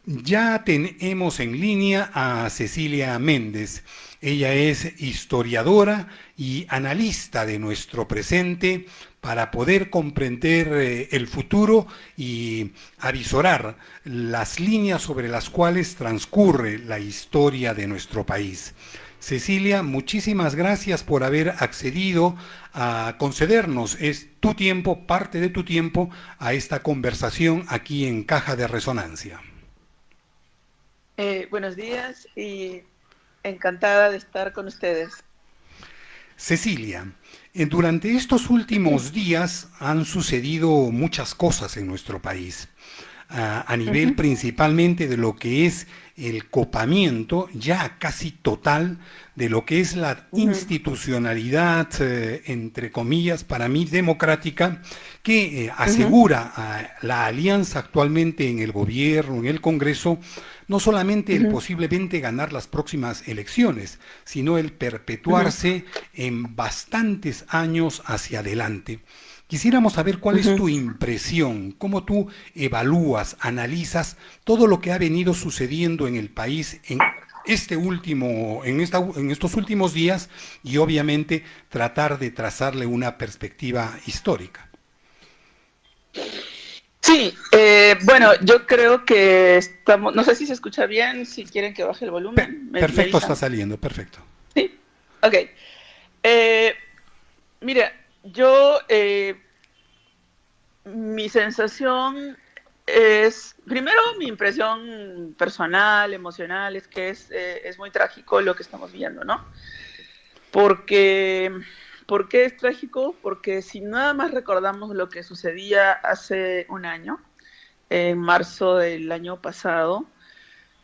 Ya tenemos en línea a Cecilia Méndez. Ella es historiadora y analista de nuestro presente para poder comprender el futuro y avisorar las líneas sobre las cuales transcurre la historia de nuestro país. Cecilia, muchísimas gracias por haber accedido a concedernos tu tiempo, parte de tu tiempo, a esta conversación aquí en Caja de Resonancia. Buenos días y encantada de estar con ustedes. Cecilia, durante estos últimos días han sucedido muchas cosas en nuestro país, a nivel Ujú, principalmente de lo que es el copamiento ya casi total de lo que es la ujú, institucionalidad, entre comillas, para mí democrática, que ujú, asegura la alianza actualmente en el gobierno, en el Congreso, no solamente el ujú, posiblemente ganar las próximas elecciones, sino el ujú, perpetuarse en bastantes años hacia adelante. Quisiéramos saber cuál es ujú. tu impresión, cómo tú evalúas, analizas todo lo que ha venido sucediendo en el país en estos últimos días y obviamente tratar de trazarle una perspectiva histórica. Sí, bueno, yo creo que estamos, no sé si se escucha bien, si quieren que baje el volumen, me Perfecto, está avisan. saliendo, perfecto. Sí, ok. Eh, Mira, yo, mi sensación es, primero mi impresión personal, emocional, es que es muy trágico lo que estamos viendo, ¿no? Porque, ¿por qué es trágico? Porque si nada más recordamos lo que sucedía hace un año, en marzo del año pasado,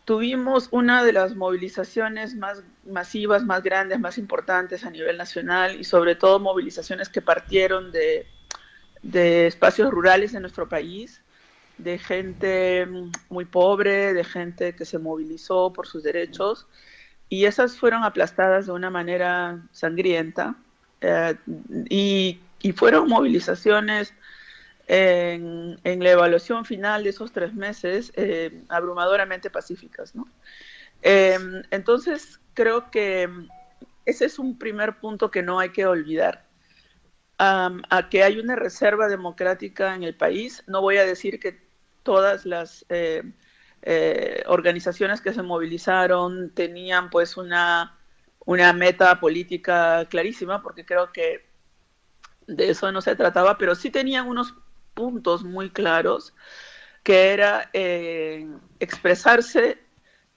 tuvimos una de las movilizaciones más masivas, más grandes, más importantes a nivel nacional y sobre todo movilizaciones que partieron de espacios rurales de nuestro país, de gente muy pobre, de gente que se movilizó por sus derechos y esas fueron aplastadas de una manera sangrienta eh, y fueron movilizaciones en la evaluación final de esos 3 meses abrumadoramente pacíficas, ¿no? Eh, entonces, creo que ese es un primer punto que no hay que olvidar. A que hay una reserva democrática en el país. No voy a decir que todas las organizaciones que se movilizaron tenían pues una meta política clarísima, porque creo que de eso no se trataba, pero sí tenían unos puntos muy claros, que era expresarse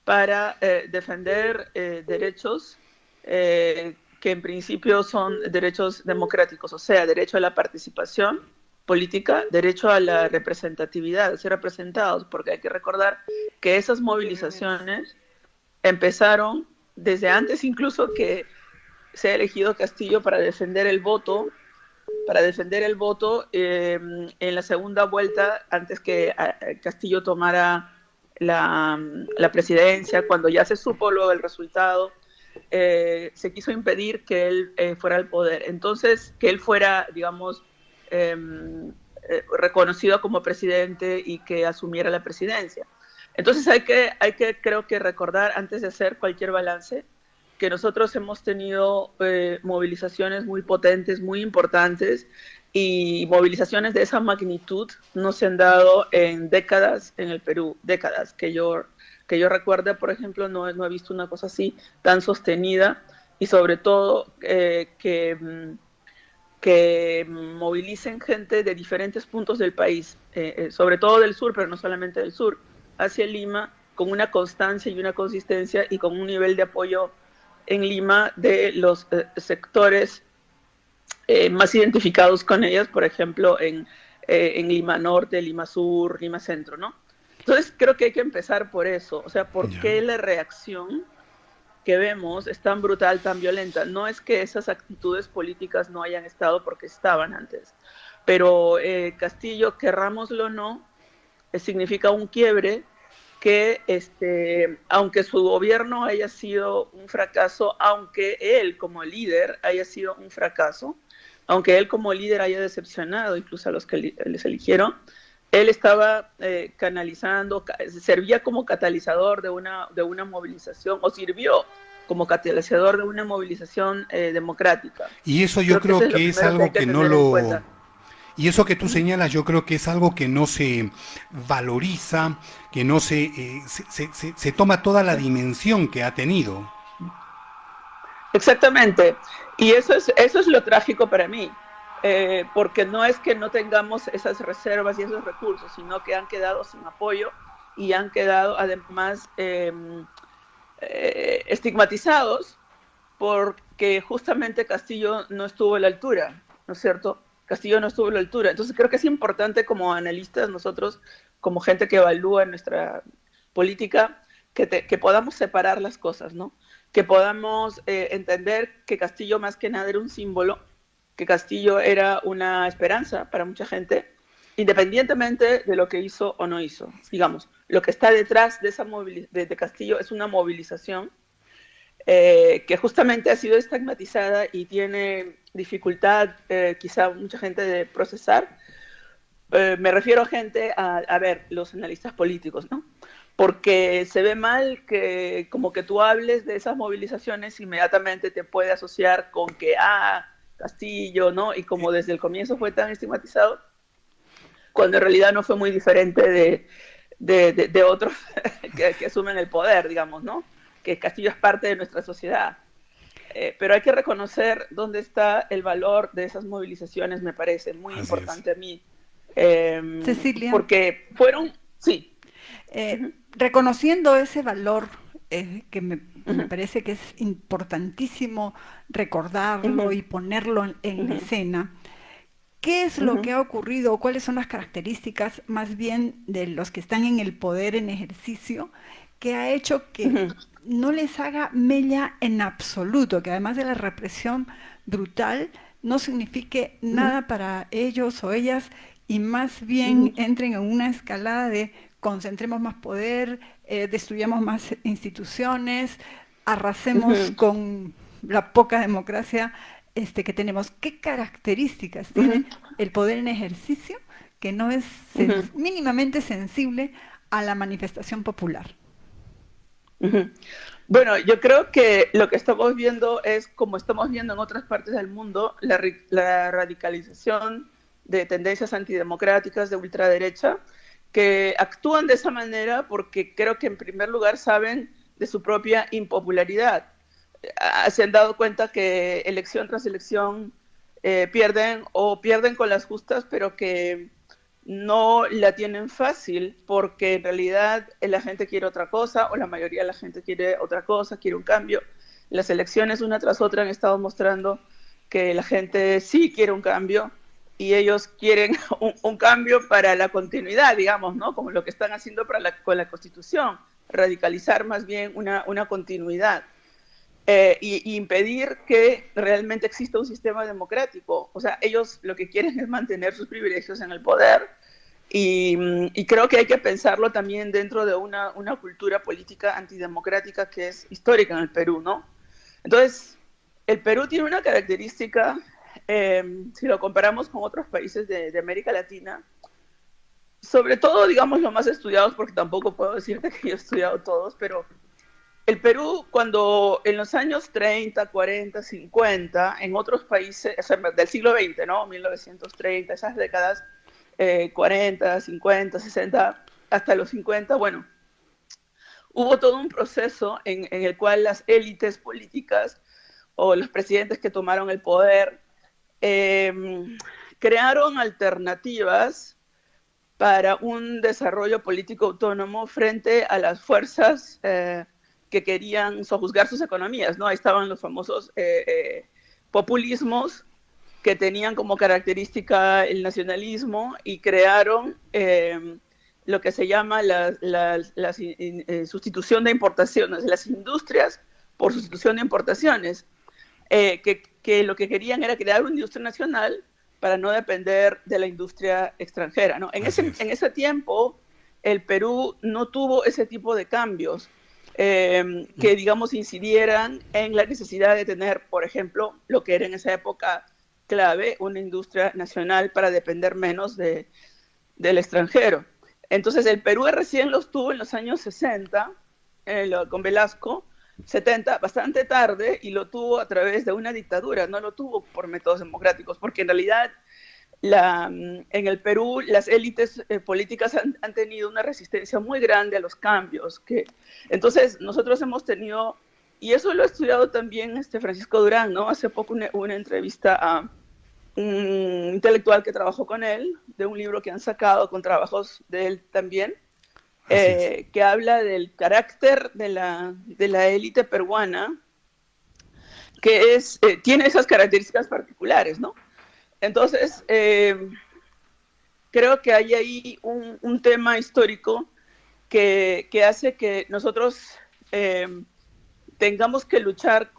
para defender derechos que en principio son derechos democráticos, o sea, derecho a la participación política, derecho a la representatividad, a ser representados, porque hay que recordar que esas movilizaciones empezaron desde antes incluso que se ha elegido Castillo para defender el voto en la segunda vuelta, antes que Castillo tomara la presidencia, cuando ya se supo luego el resultado, se quiso impedir que él fuera al poder. Entonces, que él fuera, digamos, eh, reconocido como presidente y que asumiera la presidencia. Entonces hay que, creo que recordar, antes de hacer cualquier balance, que nosotros hemos tenido movilizaciones muy potentes, muy importantes, y movilizaciones de esa magnitud no se han dado en décadas en el Perú, décadas que yo recuerde, por ejemplo, no he visto una cosa así tan sostenida y sobre todo que movilicen gente de diferentes puntos del país, sobre todo del sur, pero no solamente del sur, hacia Lima, con una constancia y una consistencia y con un nivel de apoyo en Lima de los sectores más identificados con ellas, por ejemplo, en Lima Norte, Lima Sur, Lima Centro, ¿no? Entonces creo que hay que empezar por eso, o sea, ¿por Ya. qué la reacción que vemos es tan brutal, tan violenta? No es que esas actitudes políticas no hayan estado, porque estaban antes, pero Castillo, querrámoslo o no, significa un quiebre que, aunque su gobierno haya sido un fracaso, aunque él como líder haya sido un fracaso, aunque él como líder haya decepcionado incluso a los que les eligieron, él estaba canalizando, servía como catalizador de una movilización, o sirvió como catalizador de una movilización democrática. Y eso yo Creo que eso creo es lo que es primero que hay algo que que no tener en lo... cuenta. Y eso que tú Ujú. señalas, yo creo que es algo que no se valoriza, que no se toma toda la Sí. dimensión que ha tenido. Exactamente. Y eso es lo trágico para mí, porque no es que no tengamos esas reservas y esos recursos, sino que han quedado sin apoyo y han quedado además estigmatizados porque justamente Castillo no estuvo a la altura, ¿no es cierto? Castillo no estuvo a la altura. Entonces creo que es importante como analistas nosotros, como gente que evalúa nuestra política, que podamos separar las cosas, ¿no? Que podamos entender que Castillo más que nada era un símbolo, que Castillo era una esperanza para mucha gente, independientemente de lo que hizo o no hizo. Digamos, lo que está detrás de esa de Castillo es una movilización que justamente ha sido estigmatizada y tiene dificultad, quizá mucha gente, de procesar. Me refiero a gente, a ver, los analistas políticos, ¿no? Porque se ve mal que como que tú hables de esas movilizaciones, inmediatamente te puede asociar con que, Castillo, ¿no? Y como desde el comienzo fue tan estigmatizado, cuando en realidad no fue muy diferente de otros que asumen el poder, digamos, ¿no? Que Castillo es parte de nuestra sociedad. Pero hay que reconocer dónde está el valor de esas movilizaciones, me parece muy Así es. importante a mí, Cecilia, porque fueron, sí, reconociendo ese valor que me uh-huh, parece que es importantísimo recordarlo uh-huh, y ponerlo en la uh-huh, escena, ¿qué es lo uh-huh, que ha ocurrido o cuáles son las características más bien de los que están en el poder en ejercicio que ha hecho que uh-huh, no les haga mella en absoluto, que además de la represión brutal no signifique uh-huh, nada para ellos o ellas y más bien uh-huh, entren en una escalada de concentremos más poder, destruyamos más instituciones, arrasemos uh-huh, con la poca democracia que tenemos? ¿Qué características tiene el poder en ejercicio que no es uh-huh, mínimamente sensible a la manifestación popular? uh-huh. Bueno, yo creo que lo que estamos viendo es, como estamos viendo en otras partes del mundo, la radicalización de tendencias antidemocráticas de ultraderecha que actúan de esa manera porque creo que en primer lugar saben de su propia impopularidad. Se han dado cuenta que elección tras elección pierden o pierden con las justas, pero que no la tienen fácil porque en realidad la gente quiere otra cosa o la mayoría de la gente quiere otra cosa, quiere un cambio. Las elecciones una tras otra han estado mostrando que la gente sí quiere un cambio y ellos quieren un cambio para la continuidad, digamos, ¿no? Como lo que están haciendo con la Constitución, radicalizar más bien una continuidad. Y impedir que realmente exista un sistema democrático. O sea, ellos lo que quieren es mantener sus privilegios en el poder y creo que hay que pensarlo también dentro de una cultura política antidemocrática que es histórica en el Perú, ¿no? Entonces, el Perú tiene una característica, si lo comparamos con otros países de América Latina, sobre todo, digamos, los más estudiados, porque tampoco puedo decirte que yo he estudiado todos, pero el Perú, cuando en los años 30, 40, 50, en otros países, o sea, del siglo XX, ¿no? 1930, esas décadas, 40, 50, 60, hasta los 50, bueno, hubo todo un proceso en el cual las élites políticas o los presidentes que tomaron el poder eh, crearon alternativas para un desarrollo político autónomo frente a las fuerzas que querían sojuzgar sus economías, ¿no? Ahí estaban los famosos populismos que tenían como característica el nacionalismo y crearon lo que se llama la sustitución de importaciones, las industrias por sustitución de importaciones, que lo que querían era crear una industria nacional para no depender de la industria extranjera, ¿no? Así es. En ese tiempo, el Perú no tuvo ese tipo de cambios que, digamos, incidieran en la necesidad de tener, por ejemplo, lo que era en esa época clave, una industria nacional para depender menos del extranjero. Entonces el Perú recién los tuvo en los años 60, con Velasco, 70, bastante tarde, y lo tuvo a través de una dictadura, no lo tuvo por métodos democráticos, porque en realidad en el Perú las élites políticas han tenido una resistencia muy grande a los cambios. Entonces nosotros hemos tenido, y eso lo ha estudiado también Francisco Durán, ¿no? Hace poco una entrevista a un intelectual que trabajó con él, de un libro que han sacado con trabajos de él también, que habla del carácter de la élite peruana, que tiene esas características particulares, ¿no? Entonces, creo que hay ahí un tema histórico que hace que nosotros tengamos que luchar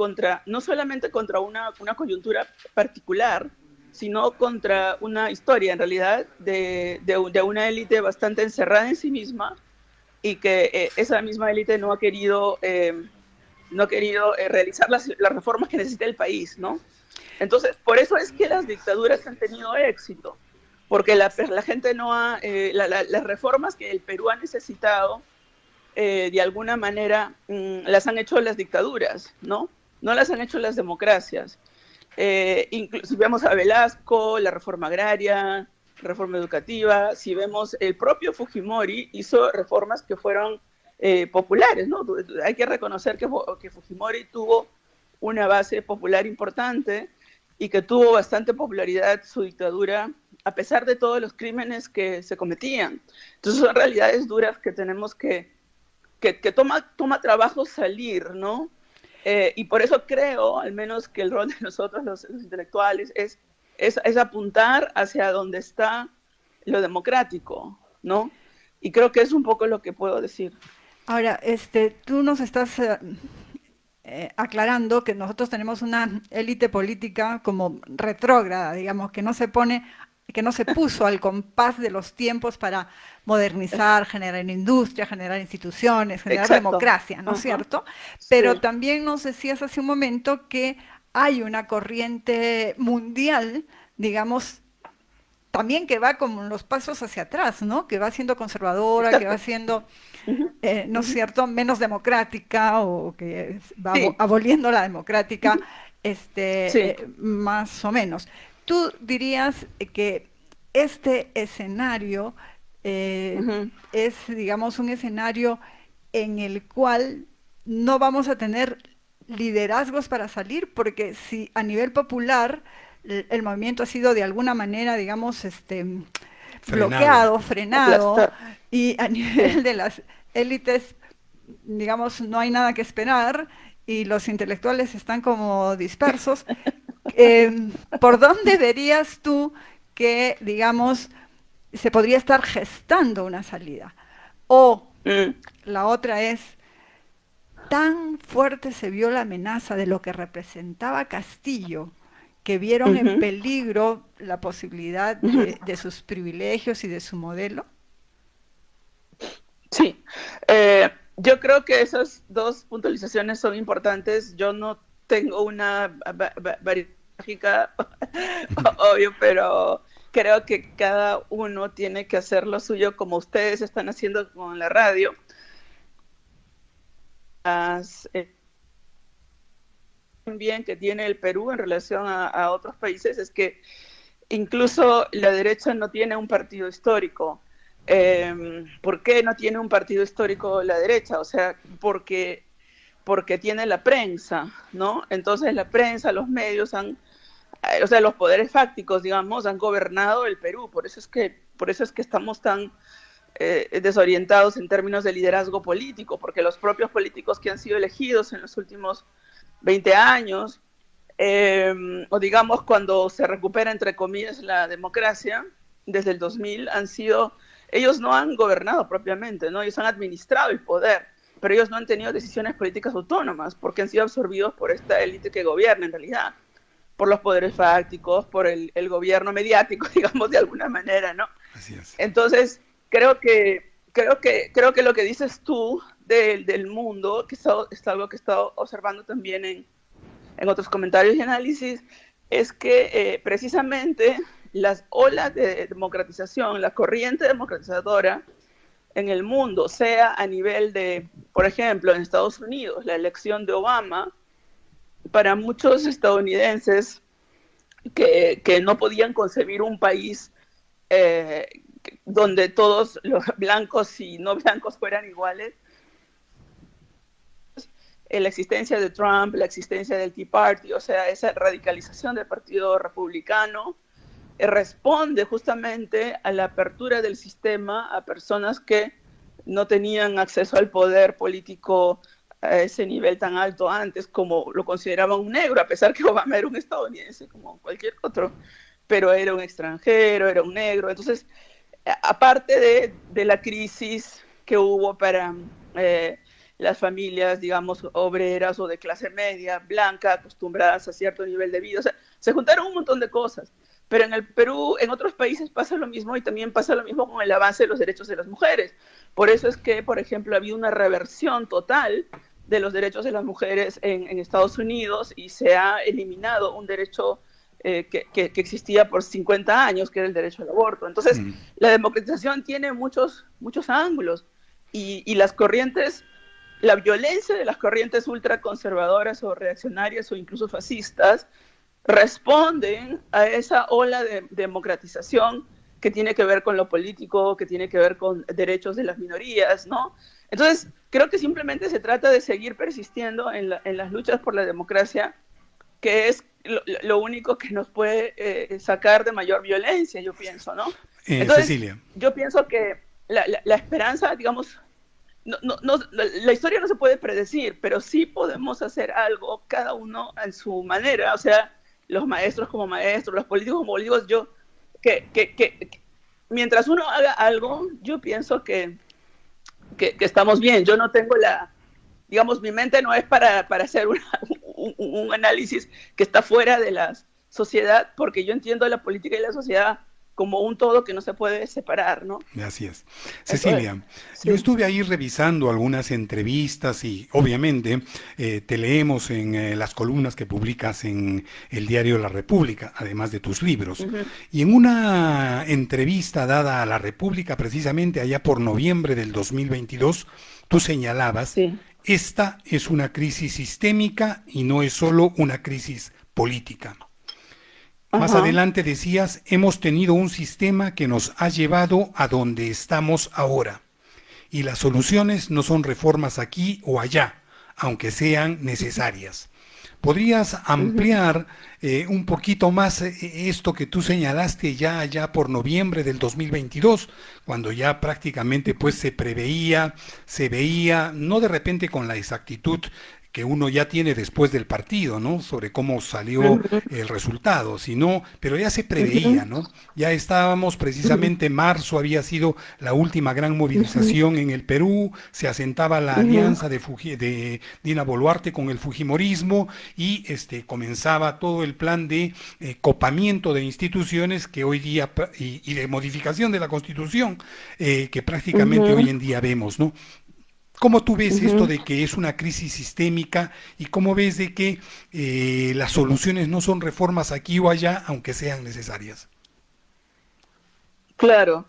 no solamente contra una coyuntura particular, sino contra una historia, en realidad, de una élite bastante encerrada en sí misma, y que esa misma élite no ha querido realizar las reformas que necesita el país, ¿no? Entonces, por eso es que las dictaduras han tenido éxito, porque la gente no ha, las reformas que el Perú ha necesitado, de alguna manera, las han hecho las dictaduras, ¿no? No las han hecho las democracias. Si vemos a Velasco, la reforma agraria, reforma educativa, si vemos el propio Fujimori hizo reformas que fueron populares, ¿no? Hay que reconocer que Fujimori tuvo una base popular importante y que tuvo bastante popularidad su dictadura, a pesar de todos los crímenes que se cometían. Entonces son realidades duras que tenemos que toma trabajo salir, ¿no? Y por eso creo, al menos, que el rol de nosotros, los intelectuales, es apuntar hacia donde está lo democrático, ¿no? Y creo que es un poco lo que puedo decir. Ahora, tú nos estás aclarando que nosotros tenemos una élite política como retrógrada, digamos, que no se puso al compás de los tiempos para modernizar, generar industria, generar instituciones, generar democracia, ¿no es cierto? Pero también nos decías hace un momento que hay una corriente mundial, digamos, también que va con los pasos hacia atrás, ¿no? Que va siendo conservadora, que va siendo, ¿no es cierto?, menos democrática, o que va aboliendo la democrática, más o menos. ¿Tú dirías que este escenario es, digamos, un escenario en el cual no vamos a tener liderazgos para salir? Porque si a nivel popular el movimiento ha sido de alguna manera, digamos, bloqueado, frenado, y a nivel de las élites, digamos, no hay nada que esperar, y los intelectuales están como dispersos. ¿Por dónde verías tú que, digamos, se podría estar gestando una salida? O la otra es, tan fuerte se vio la amenaza de lo que representaba Castillo, que vieron en peligro la posibilidad de sus privilegios y de su modelo. Sí, yo creo que esas dos puntualizaciones son importantes. Yo no tengo una varita mágica, obvio, pero creo que cada uno tiene que hacer lo suyo, como ustedes están haciendo con la radio. También que tiene el Perú en relación a otros países es que incluso la derecha no tiene un partido histórico. ¿Por qué no tiene un partido histórico la derecha? O sea, porque tiene la prensa, ¿no? Entonces la prensa, los medios o sea, los poderes fácticos, digamos, han gobernado el Perú. Por eso es que estamos tan desorientados en términos de liderazgo político, porque los propios políticos que han sido elegidos en los últimos 20 años, o digamos cuando se recupera, entre comillas, la democracia, desde el 2000, ellos no han gobernado propiamente, ¿no? Ellos han administrado el poder, pero ellos no han tenido decisiones políticas autónomas, porque han sido absorbidos por esta élite que gobierna en realidad, por los poderes fácticos, por el gobierno mediático, digamos, de alguna manera, ¿no? Así es. Entonces, creo que lo que dices tú del mundo, que es algo que he estado observando también en otros comentarios y análisis, es que precisamente las olas de democratización, la corriente democratizadora en el mundo, sea a nivel de, por ejemplo, en Estados Unidos, la elección de Obama, para muchos estadounidenses que no podían concebir un país donde todos los blancos y no blancos fueran iguales, la existencia de Trump, la existencia del Tea Party, o sea, esa radicalización del Partido Republicano, responde justamente a la apertura del sistema a personas que no tenían acceso al poder político a ese nivel tan alto antes, como lo consideraban un negro, a pesar que Obama era un estadounidense como cualquier otro, pero era un extranjero, era un negro. Entonces, aparte de la crisis que hubo para las familias, digamos, obreras o de clase media, blanca, acostumbradas a cierto nivel de vida, o sea, se juntaron un montón de cosas. Pero en el Perú, en otros países pasa lo mismo, y también pasa lo mismo con el avance de los derechos de las mujeres. Por eso es que, por ejemplo, ha habido una reversión total de los derechos de las mujeres en Estados Unidos, y se ha eliminado un derecho que existía por 50 años, que era el derecho al aborto. Entonces, la democratización tiene muchos ángulos, y las corrientes, la violencia de las corrientes ultraconservadoras o reaccionarias o incluso fascistas responden a esa ola de democratización que tiene que ver con lo político, que tiene que ver con derechos de las minorías, ¿no? Entonces, creo que simplemente se trata de seguir persistiendo en las luchas por la democracia, que es lo único que nos puede sacar de mayor violencia, yo pienso, ¿no? Entonces, Cecilia. yo pienso que la esperanza, digamos, la historia no se puede predecir, pero sí podemos hacer algo, cada uno en su manera, o sea, los maestros como maestros, los políticos como políticos, que mientras uno haga algo, yo pienso que estamos bien. Yo no tengo digamos, mi mente no es para hacer un análisis que está fuera de la sociedad, porque yo entiendo la política y la sociedad como un todo que no se puede separar, ¿no? Así es. Cecilia, sí. Yo estuve ahí revisando algunas entrevistas y obviamente te leemos en las columnas que publicas en el diario La República, además de tus libros. Y en una entrevista dada a La República, precisamente allá por noviembre del 2022, tú señalabas, esta es una crisis sistémica y no es solo una crisis política. Más adelante decías, hemos tenido un sistema que nos ha llevado a donde estamos ahora. Y las soluciones no son reformas aquí o allá, aunque sean necesarias. ¿Podrías ampliar un poquito más esto que tú señalaste ya allá por noviembre del 2022, cuando ya prácticamente pues se preveía, se veía, no de repente con la exactitud que uno ya tiene después del partido, ¿no? Sobre cómo salió el resultado, pero ya se preveía, ¿no? Ya estábamos precisamente, marzo había sido la última gran movilización en el Perú, se asentaba la alianza de Dina Boluarte con el fujimorismo y comenzaba todo el plan de copamiento de instituciones que hoy día, y de modificación de la Constitución, que prácticamente hoy en día vemos, ¿no? ¿Cómo tú ves esto de que es una crisis sistémica y cómo ves de que las soluciones no son reformas aquí o allá, aunque sean necesarias? Claro,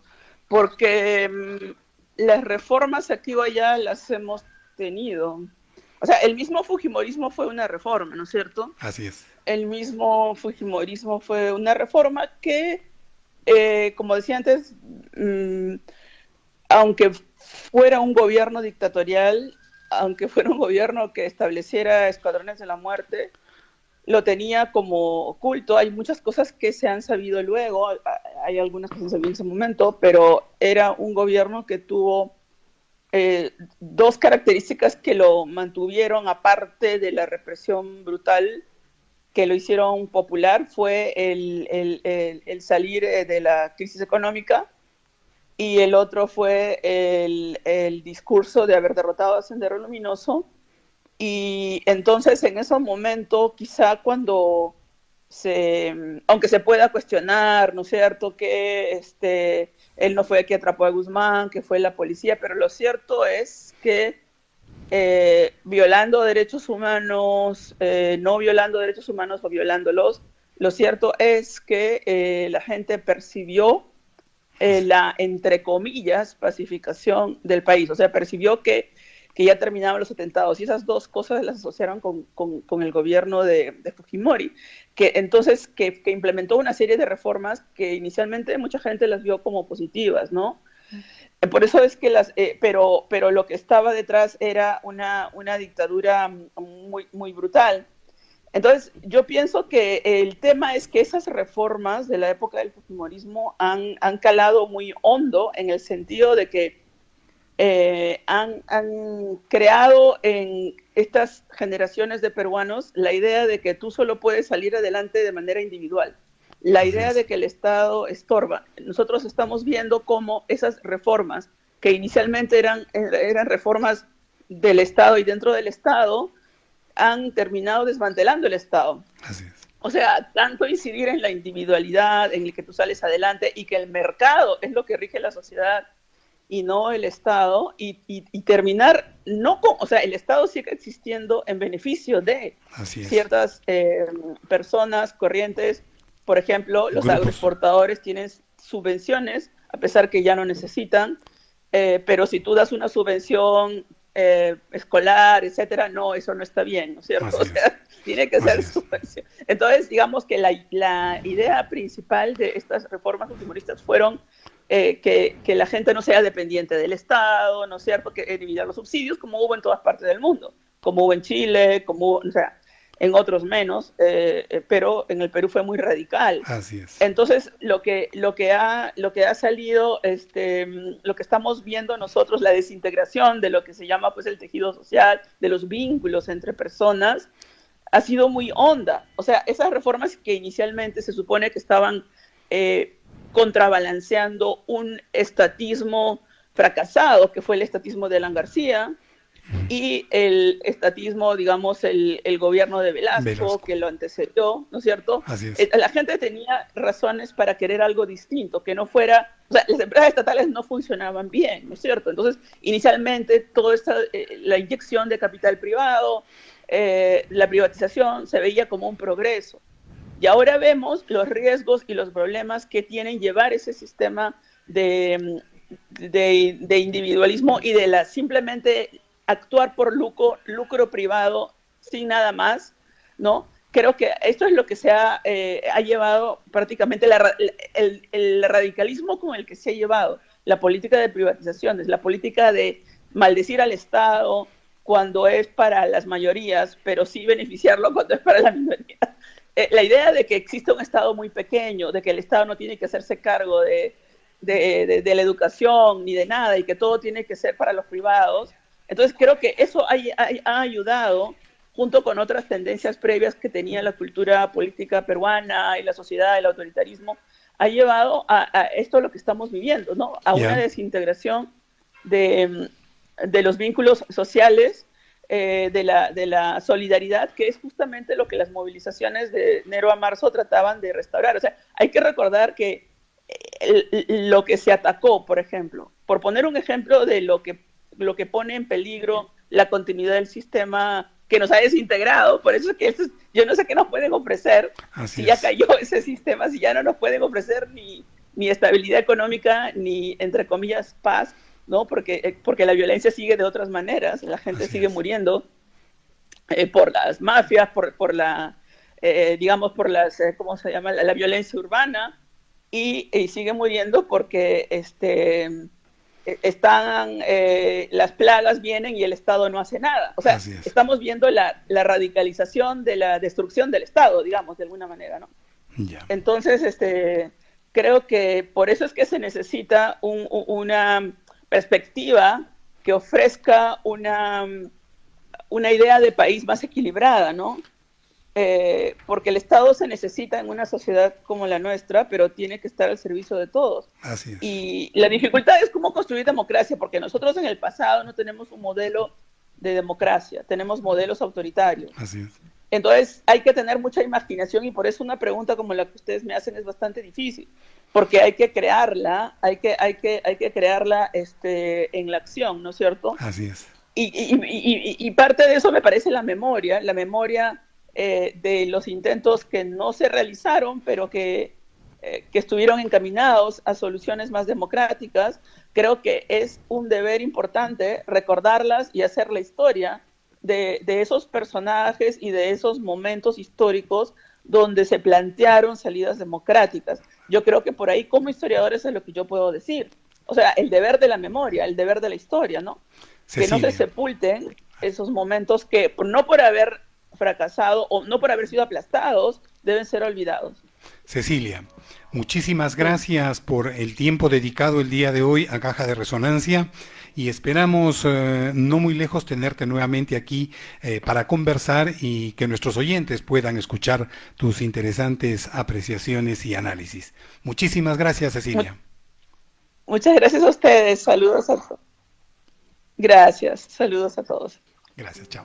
porque las reformas aquí o allá las hemos tenido. O sea, el mismo fujimorismo fue una reforma, ¿no es cierto? Así es. El mismo fujimorismo fue una reforma que, como decía antes, aunque fuera un gobierno dictatorial, aunque fuera un gobierno que estableciera escuadrones de la muerte, lo tenía como oculto. Hay muchas cosas que se han sabido luego, hay algunas que se sabían en ese momento, pero era un gobierno que tuvo dos características que lo mantuvieron, aparte de la represión brutal que lo hicieron popular, fue el salir de la crisis económica, y el otro fue el discurso de haber derrotado a Sendero Luminoso. Y entonces en ese momento, quizá cuando aunque se pueda cuestionar, ¿no es cierto?, que él no fue el que atrapó a Guzmán, que fue la policía, pero lo cierto es que violando derechos humanos, no violando derechos humanos o violándolos, lo cierto es que la gente percibió la, entre comillas, pacificación del país. O sea, percibió que ya terminaban los atentados. Y esas dos cosas las asociaron con el gobierno de Fujimori, que entonces que implementó una serie de reformas que inicialmente mucha gente las vio como positivas, ¿no? Por eso es que pero lo que estaba detrás era una dictadura muy brutal. Entonces, yo pienso que el tema es que esas reformas de la época del Fujimorismo han calado muy hondo en el sentido de que han creado en estas generaciones de peruanos la idea de que tú solo puedes salir adelante de manera individual. La idea de que el Estado estorba. Nosotros estamos viendo cómo esas reformas, que inicialmente eran reformas del Estado y dentro del Estado, han terminado desmantelando el Estado. Así es. O sea, tanto incidir en la individualidad, en el que tú sales adelante y que el mercado es lo que rige la sociedad y no el Estado, y terminar, no con, o sea, el Estado sigue existiendo en beneficio de ciertas personas corrientes. Por ejemplo, los agroexportadores tienen subvenciones, a pesar que ya no necesitan, pero si tú das una subvención escolar, etcétera, no, eso no está bien, ¿no es cierto? O sea, tiene que ser subvención. Entonces, digamos que la idea principal de estas reformas fujimoristas fueron que la gente no sea dependiente del Estado, ¿no es cierto? Que eliminar los subsidios, como hubo en todas partes del mundo, como hubo en Chile, como hubo, o sea, en otros menos, pero en el Perú fue muy radical. Así es. Entonces, lo que ha salido, lo que estamos viendo nosotros, la desintegración de lo que se llama pues el tejido social, de los vínculos entre personas, ha sido muy honda. O sea, esas reformas que inicialmente se supone que estaban contrabalanceando un estatismo fracasado, que fue el estatismo de Alan García, y el estatismo, digamos, el gobierno de Velasco, que lo antecedió, ¿no es cierto? Así es. La gente tenía razones para querer algo distinto, que no fuera, o sea, las empresas estatales no funcionaban bien, ¿no es cierto? Entonces, inicialmente, toda esta, la inyección de capital privado, la privatización, se veía como un progreso. Y ahora vemos los riesgos y los problemas que tienen llevar ese sistema de individualismo y de la simplemente actuar por lucro privado sin nada más, ¿no? Creo que esto es lo que se ha llevado prácticamente el radicalismo con el que se ha llevado la política de privatizaciones, la política de maldecir al Estado cuando es para las mayorías, pero sí beneficiarlo cuando es para la minoría. La idea de que existe un Estado muy pequeño, de que el Estado no tiene que hacerse cargo de la educación ni de nada y que todo tiene que ser para los privados. Entonces creo que eso ha ayudado, junto con otras tendencias previas que tenía la cultura política peruana y la sociedad, el autoritarismo, ha llevado a esto lo que estamos viviendo, ¿no? A una desintegración de los vínculos sociales, de la solidaridad, que es justamente lo que las movilizaciones de enero a marzo trataban de restaurar. O sea, hay que recordar que lo que se atacó, por ejemplo, por poner un ejemplo de lo que pone en peligro la continuidad del sistema que nos ha desintegrado, por eso es que yo no sé qué nos pueden ofrecer si ya cayó ese sistema, si ya no nos pueden ofrecer ni estabilidad económica, ni, entre comillas, paz, ¿no? Porque la violencia sigue de otras maneras, la gente sigue muriendo por las mafias, por la, digamos, por las, ¿cómo se llama? La violencia urbana, y sigue muriendo porque las plagas vienen y el Estado no hace nada. O sea, estamos viendo la radicalización de la destrucción del Estado, digamos, de alguna manera, ¿no? Entonces, creo que por eso es que se necesita una perspectiva que ofrezca una idea de país más equilibrada, ¿no? Porque el Estado se necesita en una sociedad como la nuestra, pero tiene que estar al servicio de todos. Así es. Y la dificultad es cómo construir democracia, porque nosotros en el pasado no tenemos un modelo de democracia, tenemos modelos autoritarios. Así es. Entonces hay que tener mucha imaginación, y por eso una pregunta como la que ustedes me hacen es bastante difícil, porque hay que crearla, hay que crearla en la acción, ¿no es cierto? Así es. Y parte de eso me parece la memoria de los intentos que no se realizaron, pero que estuvieron encaminados a soluciones más democráticas. Creo que es un deber importante recordarlas y hacer la historia de esos personajes y de esos momentos históricos donde se plantearon salidas democráticas. Yo creo que por ahí, como historiadores, es lo que yo puedo decir. O sea, el deber de la memoria, el deber de la historia, ¿no? Cecilia. Que no se sepulten esos momentos que, no por haber fracasado o no por haber sido aplastados, deben ser olvidados. Cecilia, muchísimas gracias por el tiempo dedicado el día de hoy a Caja de Resonancia y esperamos no muy lejos tenerte nuevamente aquí para conversar y que nuestros oyentes puedan escuchar tus interesantes apreciaciones y análisis. Muchísimas gracias, Cecilia. Muchas gracias a ustedes. Saludos a todos. Gracias. Saludos a todos. Gracias, chao.